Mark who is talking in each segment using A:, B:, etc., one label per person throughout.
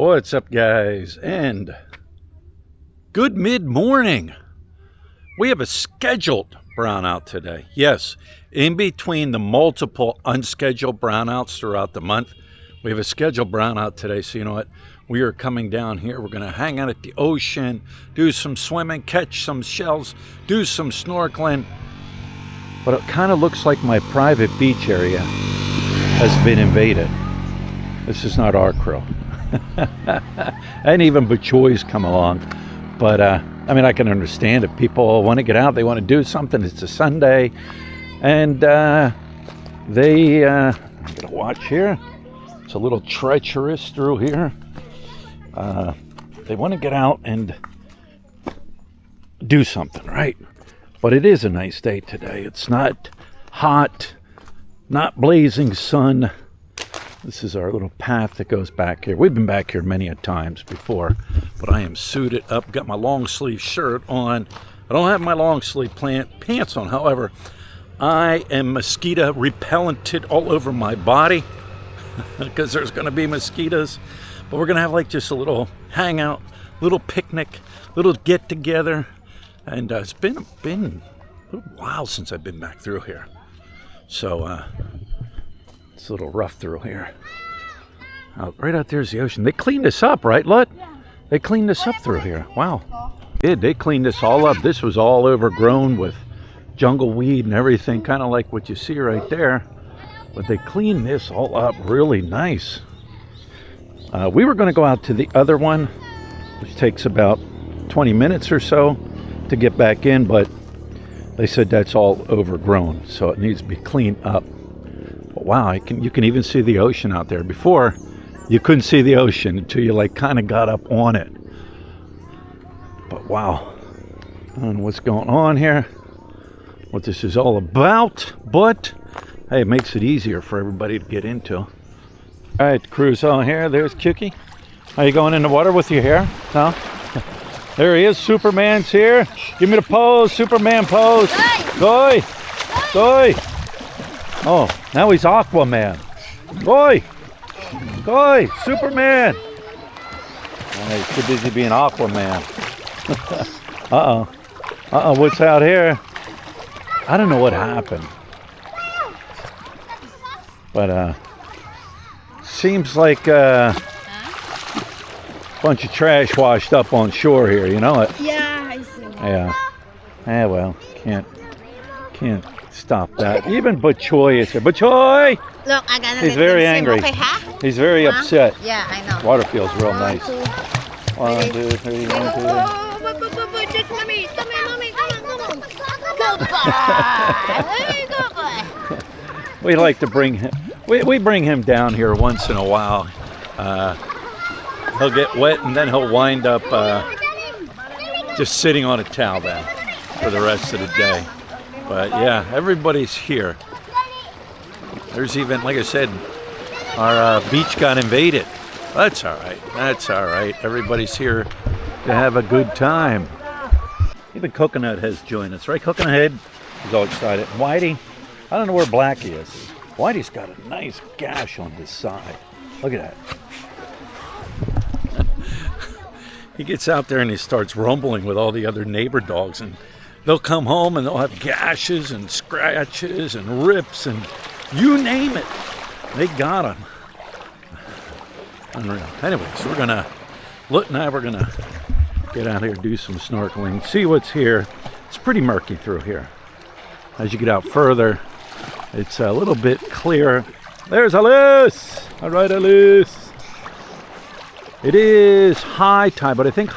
A: What's up, guys, and good mid-morning. We have a scheduled brownout today. Yes, in between the multiple unscheduled brownouts throughout the month, we have a scheduled brownout today. So you know what? We are coming down here. We're going to hang out at the ocean, do some swimming, catch some shells, do some snorkeling. But it kind of looks like my private beach area has been invaded. This is not our crew. And even Bachoy's come along. But I mean, I can understand if people want to get out, they want to do something. It's a Sunday, and I'm gonna watch here. It's a little treacherous through here. They want to get out and do something, right? But it is a nice day today. It's not hot, not blazing sun. This is our little path that goes back here. We've been back here many a times before, but I am suited up, got my long sleeve shirt on. I don't have my long sleeve pants on. However, I am mosquito repellented all over my body because there's going to be mosquitoes. But we're going to have like just a little hangout, little picnic, little get together. And it's been a little while since I've been back through here. So, it's a little rough through here. Right out there's the ocean. They cleaned this up, right, Lut? Yeah. They cleaned this up through here. Wow. They cleaned this all up. This was all overgrown with jungle weed and everything, kind of like what you see right there. But they cleaned this all up really nice. We were going to go out to the other one, which takes about 20 minutes or so to get back in, but they said that's all overgrown, so it needs to be cleaned up. But wow, you can even see the ocean out there. Before, you couldn't see the ocean until you like kind of got up on it. But wow, I don't know what's going on here, what this is all about, but hey, it makes it easier for everybody to get into. All right, crew's on here. There's Kiki. Are you going in the water with your hair? No? There he is. Superman's here. Give me the pose. Superman pose. Goy. Goy. Oh, now he's Aquaman. Goy. Goy. Superman. Oh, he's too busy being Aquaman. Uh-oh. Uh-oh, what's out here? I don't know what happened. But, seems like a bunch of trash washed up on shore here, you know it?
B: Yeah, I see.
A: Yeah. Yeah, well, can't stop that. Even Bachoy is here. Bachoy!
B: Look, I got
A: He's very angry.
B: Okay, huh?
A: He's very upset.
B: Yeah, I know.
A: Water feels real nice. 1, 2, 3, 1, 2.
B: Mommy, come on. Goodbye.
A: We like to bring him. We bring him down here once in a while. He'll get wet and then he'll wind up just sitting on a towel then for the rest of the day. But yeah, everybody's here. There's even, like I said, our beach got invaded. That's all right. That's all right. Everybody's here to have a good time. Even Coconut has joined us, right? Coconut Head is all excited. Whitey, I don't know where Blackie is. Whitey's got a nice gash on his side. Look at that. He gets out there and he starts rumbling with all the other neighbor dogs, and they'll come home and they'll have gashes and scratches and rips and you name it. They got them. Unreal. Anyways, Lut and I, we're gonna get out here, do some snorkeling, see what's here. It's pretty murky through here. As you get out further, it's a little bit clearer. There's Alice! All right, Alice. It is high tide, but I think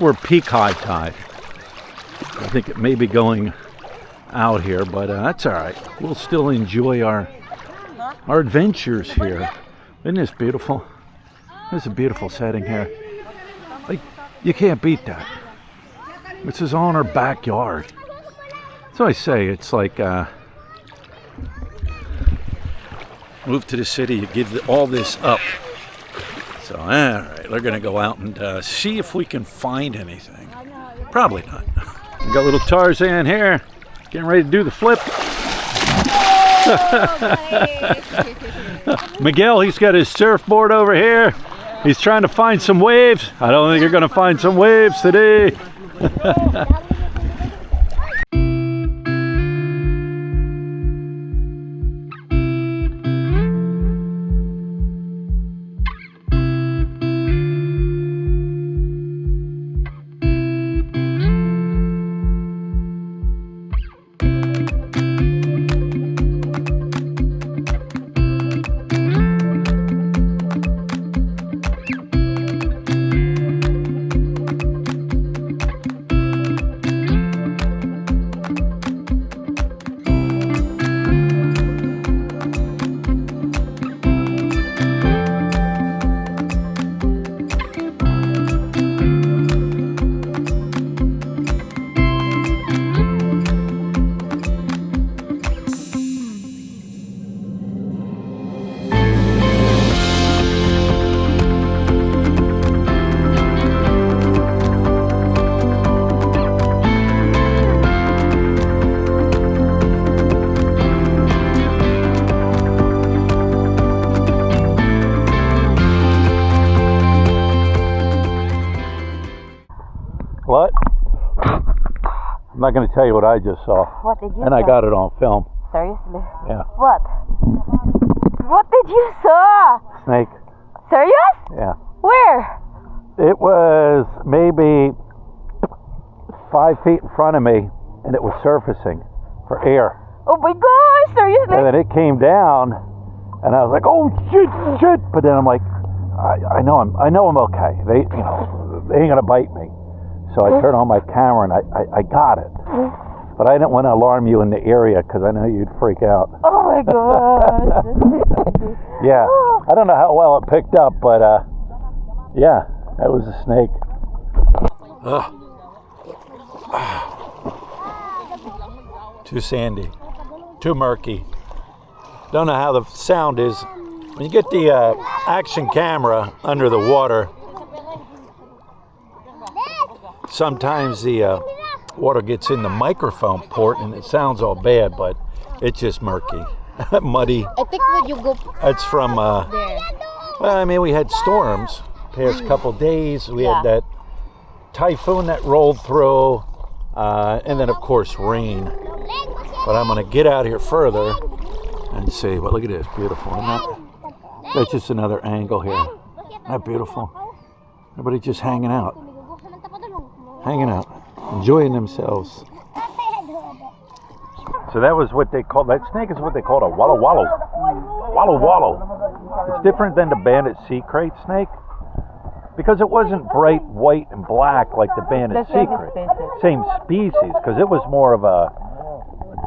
A: we're peak high tide. I think it may be going out here, but that's all right. We'll still enjoy our adventures here. Isn't this beautiful? This is a beautiful setting here. Like, you can't beat that. This is all in our backyard. So I say, it's like move to the city, you give all this up. So, all right, we're going to go out and see if we can find anything. Probably not. We got little Tarzan here, getting ready to do the flip. Miguel, he's got his surfboard over here. He's trying to find some waves. I don't think you're going to find some waves today. What? I'm not going to tell you what I just saw.
C: What did you
A: And I got it on film.
C: Seriously?
A: Yeah.
C: What? What did you saw?
A: Snake.
C: Serious?
A: Yeah.
C: Where?
A: It was maybe 5 feet in front of me, and it was surfacing for air.
C: Oh my gosh, seriously?
A: And then it came down, and I was like, "Oh shit, shit!" But then I'm like, "I know I'm okay. They ain't gonna bite me." So I turned on my camera and I got it. But I didn't want to alarm you in the area because I know you'd freak out.
C: Oh my gosh.
A: Yeah, I don't know how well it picked up, but yeah, that was a snake. Too sandy, too murky. Don't know how the sound is. When you get the action camera under the water, sometimes the water gets in the microphone port and it sounds all bad, but it's just murky, muddy.
B: I think when you go
A: It's from,
B: there.
A: well, I mean, we had storms past couple days. We had that typhoon that rolled through, and then of course rain. But I'm gonna get out here further and see. But look at this, beautiful, isn't that? That's just another angle here. Isn't that beautiful? Everybody just hanging out, enjoying themselves. So that was what they call, that snake is what they called a wallow wallow. Wallow wallow. It's different than the banded sea crate snake because it wasn't bright white and black like the banded sea crate. Same species, because it was more of a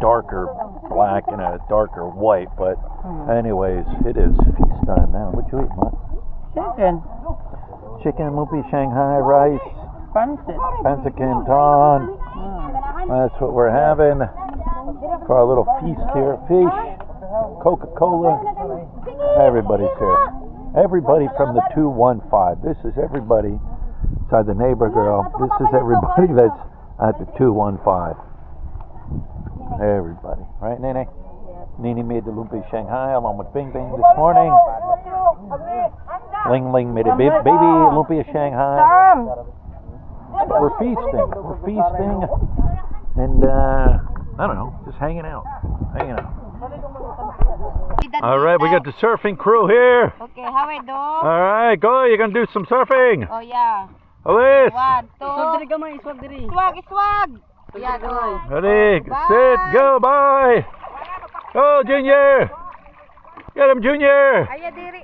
A: darker black and a darker white. But anyways, it is feast time now. What you eating, Mutt? Chicken, lumpy Shanghai rice, pancit canton. That's what we're having for our little feast here. Fish, Coca-Cola. Everybody's here. Everybody from the 215. This is everybody inside the neighbor girl. This is everybody that's at the 215. Everybody. Right, Nene? Nene made the lumpy Shanghai along with Bing Bing this morning. Ling Ling made a baby lumpia Shanghai. But we're feasting. And I don't know, just hanging out. All right, we got the surfing crew here.
C: Okay, how I do?
A: All right, go. You're gonna do some surfing.
C: Oh yeah.
A: Alis.
C: 1, 2. Swag. Yeah, go.
A: Ready, sit, go, bye. Go, Junior. Get him, Junior.
C: Aya diri.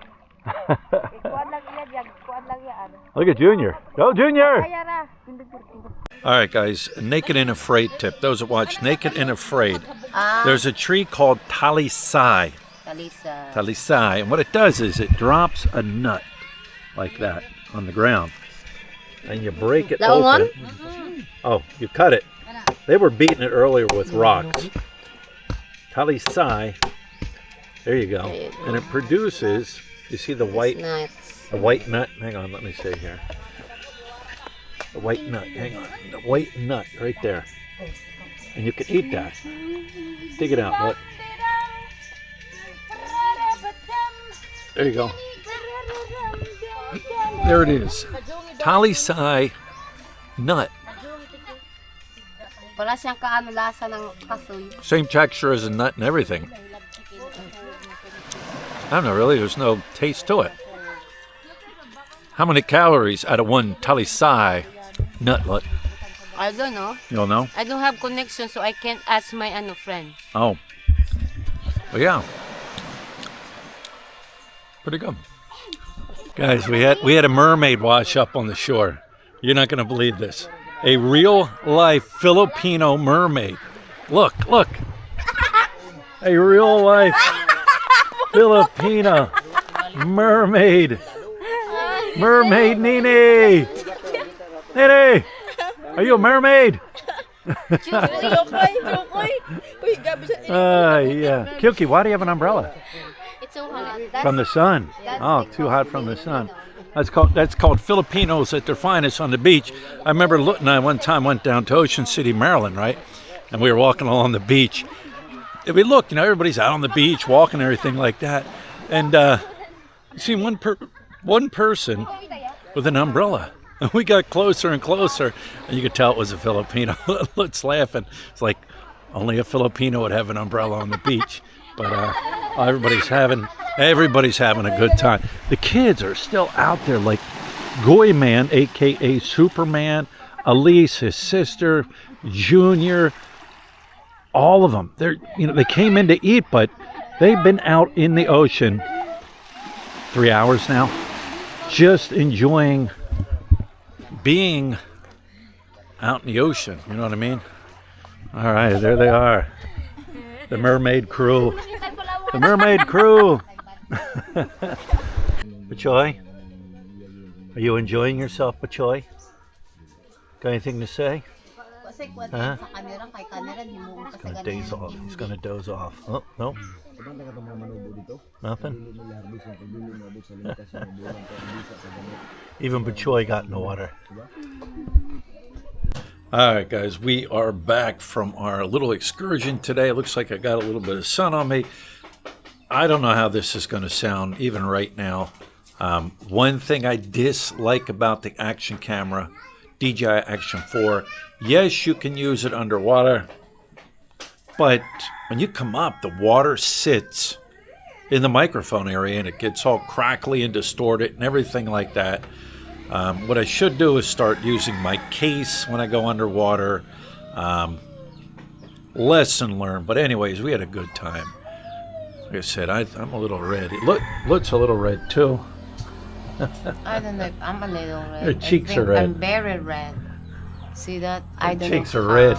A: Look at Junior. Go, Junior. All right, guys, Naked and Afraid tip. Those that watch Naked and Afraid, there's a tree called talisay. Talisay. And what it does is it drops a nut like that on the ground. And you break it open. Oh, you cut it. They were beating it earlier with rocks. Talisay. There you go. And it produces, you see the white, the white nut? Hang on, let me see here. The white nut, hang on. The white nut right there. And you can eat that. Dig it out, look. There you go. There it is. Talisay nut.
B: Wala siyang kaano lasa ng kasoy.
A: Same texture as a nut and everything. I don't know, really, there's no taste to it. How many calories out of one talisay nut?
B: I don't know.
A: You don't know?
B: I don't have connection, so I can't ask my friend.
A: Oh. Well, yeah. Pretty good. Guys, we had a mermaid wash up on the shore. You're not going to believe this. A real life Filipino mermaid. Look. A real life Filipina mermaid. Mermaid Nene. Nene, are you a mermaid? Yeah. Kyuki, why do you have an umbrella?
B: It's so hot.
A: From the sun. Oh, too hot from the sun. That's called Filipinos at their finest on the beach. I remember Lut and I one time went down to Ocean City, Maryland, right? And we were walking along the beach. And we looked, everybody's out on the beach walking and everything like that. And you see one person with an umbrella. And we got closer and closer, and you could tell it was a Filipino. Lut's laughing. It's like only a Filipino would have an umbrella on the beach. But everybody's having a good time. The kids are still out there, like Goy Man, aka Superman, Elise, his sister, Junior, all of them. They came in to eat, but they've been out in the ocean 3 hours now, just enjoying being out in the ocean. You know what I mean? All right, there they are. The mermaid crew. The mermaid crew. Bachoy, are you enjoying yourself, Bachoy? Got anything to say? Huh? He's gonna daze off. He's gonna doze off. Oh, no. Nothing? Even Bachoy got in the water. Alright guys, we are back from our little excursion today. It looks like I got a little bit of sun on me. I don't know how this is going to sound even right now. One thing I dislike about the action camera, DJI Action 4, yes, you can use it underwater, but when you come up, the water sits in the microphone area and it gets all crackly and distorted and everything like that. What I should do is start using my case when I go underwater. Lesson learned. But anyways, we had a good time. Like I said, I'm a little red. Lut's a little red too.
B: I don't know if I'm a little red.
A: Your cheeks are red.
B: I'm very red. See that?
A: Your cheeks are red.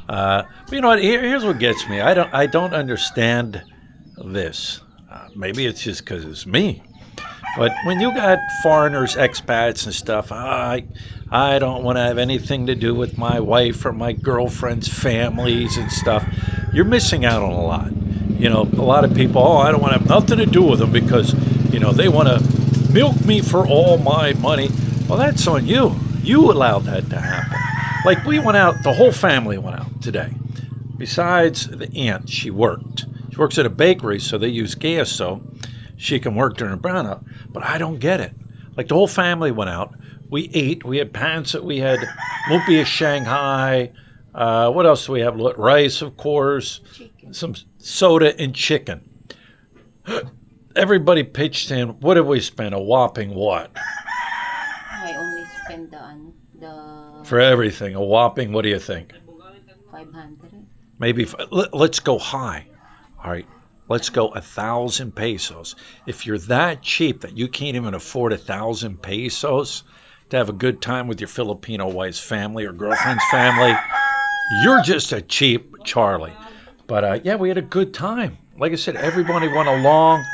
A: But you know what? Here's what gets me. I don't understand this. Maybe it's just because it's me. But when you got foreigners, expats and stuff, I don't want to have anything to do with my wife or my girlfriend's families and stuff. You're missing out on a lot. A lot of people, I don't want to have nothing to do with them because, they want to milk me for all my money. Well, that's on you. You allowed that to happen. Like we went out, the whole family went out today. Besides the aunt, she worked. She works at a bakery, so they use gas, so she can work during a brownout. But I don't get it. Like the whole family went out. We ate. We had pancit. We had lumpia Shanghai. What else do we have? Rice, of course. Chicken. Some soda and chicken. Everybody pitched in. What did we spend? A whopping what?
B: I only spend the
A: for everything. A whopping. What do you think?
B: 500.
A: Maybe. Let's go high. All right. Let's go 1,000 pesos. If you're that cheap that you can't even afford 1,000 pesos to have a good time with your Filipino wife's family or girlfriend's family, you're just a cheap Charlie. But yeah, we had a good time. Like I said, everybody went along.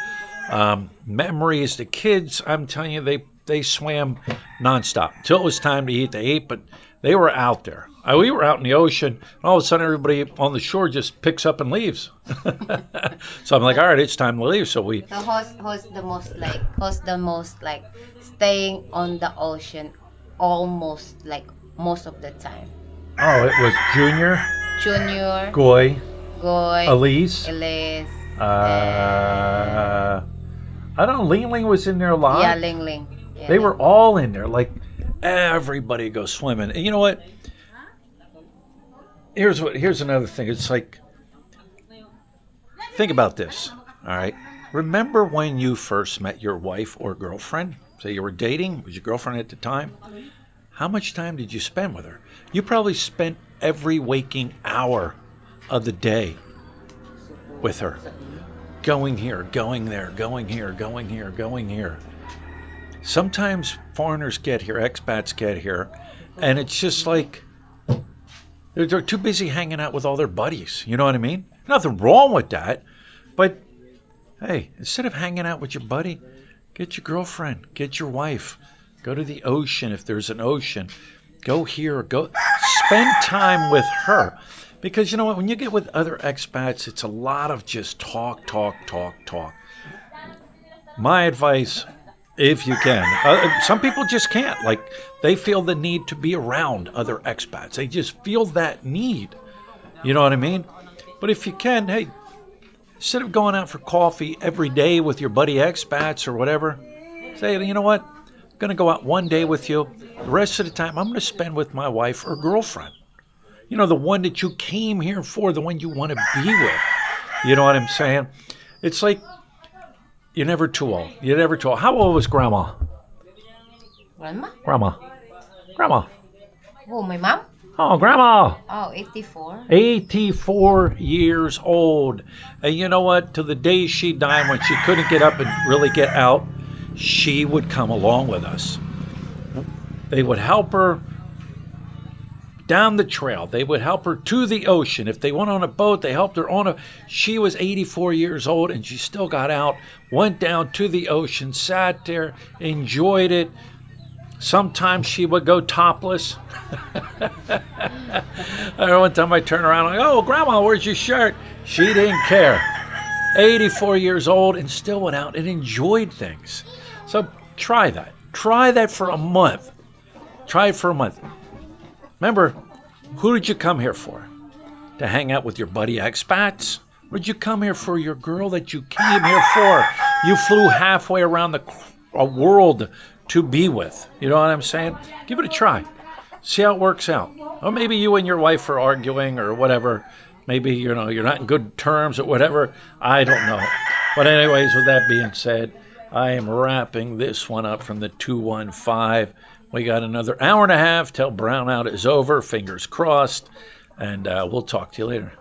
A: Memories, the kids, I'm telling you, they swam nonstop. Until it was time to eat, they ate, but they were out there. We were out in the ocean, and all of a sudden everybody on the shore just picks up and leaves. So I'm like, all right, it's time to leave. So we.
B: So who's the most like staying on the ocean almost like most of the time?
A: Oh, it was Junior,
B: Goy,
A: Elise, I don't know, Ling Ling was in there a lot.
B: Yeah, Ling Ling. Yeah,
A: They were all in there. Like, everybody goes swimming. And you know what? Here's another thing. It's like, think about this, all right? Remember when you first met your wife or girlfriend? Say you were dating, was your girlfriend at the time? How much time did you spend with her? You probably spent every waking hour of the day with her. Going here, going there, going here, going here, going here. Sometimes foreigners get here, expats get here, and it's just like they're too busy hanging out with all their buddies. You know what I mean? Nothing wrong with that. But, hey, instead of hanging out with your buddy, get your girlfriend, get your wife. Go to the ocean if there's an ocean. Go here, go spend time with her. Because you know what, when you get with other expats, it's a lot of just talk. My advice, if you can, some people just can't. Like, they feel the need to be around other expats. They just feel that need. You know what I mean? But if you can, hey, instead of going out for coffee every day with your buddy expats or whatever, say, you know what, I'm going to go out one day with you. The rest of the time, I'm going to spend with my wife or girlfriend. You know, the one that you came here for, the one you want to be with. You know what I'm saying? It's like, you're never too old. You're never too old. How old was Grandma?
B: Grandma?
A: Grandma.
B: Oh, my mom?
A: Oh, Grandma.
B: Oh, 84.
A: 84 years old. And you know what? To the day she died, when she couldn't get up and really get out, she would come along with us. They would help her down the trail. They would help her to the ocean. If they went on a boat, they helped her on a... She was 84 years old, and she still got out, went down to the ocean, sat there, enjoyed it. Sometimes she would go topless. I remember one time I turned around and oh, Grandma, where's your shirt? She didn't care. 84 years old and still went out and enjoyed things. So try that. Try that for a month. Try it for a month. Remember, who did you come here for? To hang out with your buddy expats? Or did you come here for your girl that you came here for? You flew halfway around the world to be with. You know what I'm saying? Give it a try. See how it works out. Or maybe you and your wife are arguing or whatever. Maybe, you know, you're not in good terms or whatever. I don't know. But anyways, with that being said, I am wrapping this one up from the 215. We got another hour and a half till brownout is over. Fingers crossed. And we'll talk to you later.